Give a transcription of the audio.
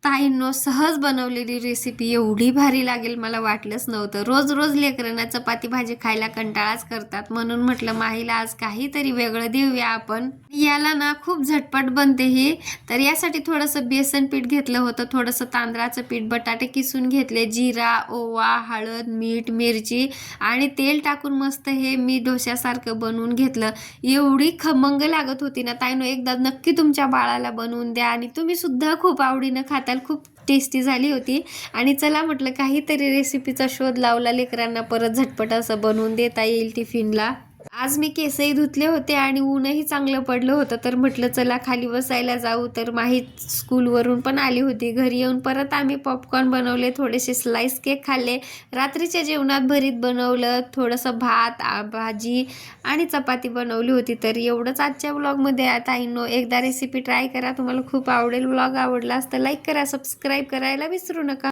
ताईंनो सहज बनवलेली रेसिपी एवढी भारी लागेल मला वाटलंच नव्हतं. रोज रोज लेकरांना चपाती भाजी खायला कंटाळाच करतात, म्हणून म्हटलं माहीला आज काहीतरी वेगळं देऊया आपण. याला ना खूप झटपट बनते ही. तर यासाठी थोडंसं बेसन पीठ घेतलं होतं, थोडंसं तांदळाचं पीठ, बटाटे किसून घेतले, जिरा, ओवा, हळद, मीठ, मिरची आणि तेल टाकून मस्त हे मी डोश्यासारखं बनवून घेतलं. एवढी खमंग लागत होती ना ताईंनो, एकदा नक्की तुमच्या बाळाला बनवून द्या आणि तुम्ही सुद्धा खूप आवडीनं खाताल. खूप टेस्टी झाली होती. आणि चला म्हटलं काहीतरी रेसिपीचा शोध लावला लेकरांना, परत झटपट असं बनवून देता येईल टिफिनला. आज मी केसही धुतले होते आणि ऊनही चांगलं पडलं होतं, तर म्हटलं चला खाली बसायला जाऊ. तर माही स्कूलवरून पण आली होती. घरी येऊन परत आम्ही पॉपकॉर्न बनवले, थोडेसे स्लाइस केक खाल्ले. रात्रीच्या जेवणात भरीत बनवलं, थोडंसं भात, भाजी आणि चपाती बनवली होती. तर एवढंच आजच्या व्लॉगमध्ये. आता एकदा रेसिपी ट्राय करा, तुम्हाला खूप आवडेल. व्लॉग आवडला तर लाईक करा, सबस्क्राईब करायला विसरू नका.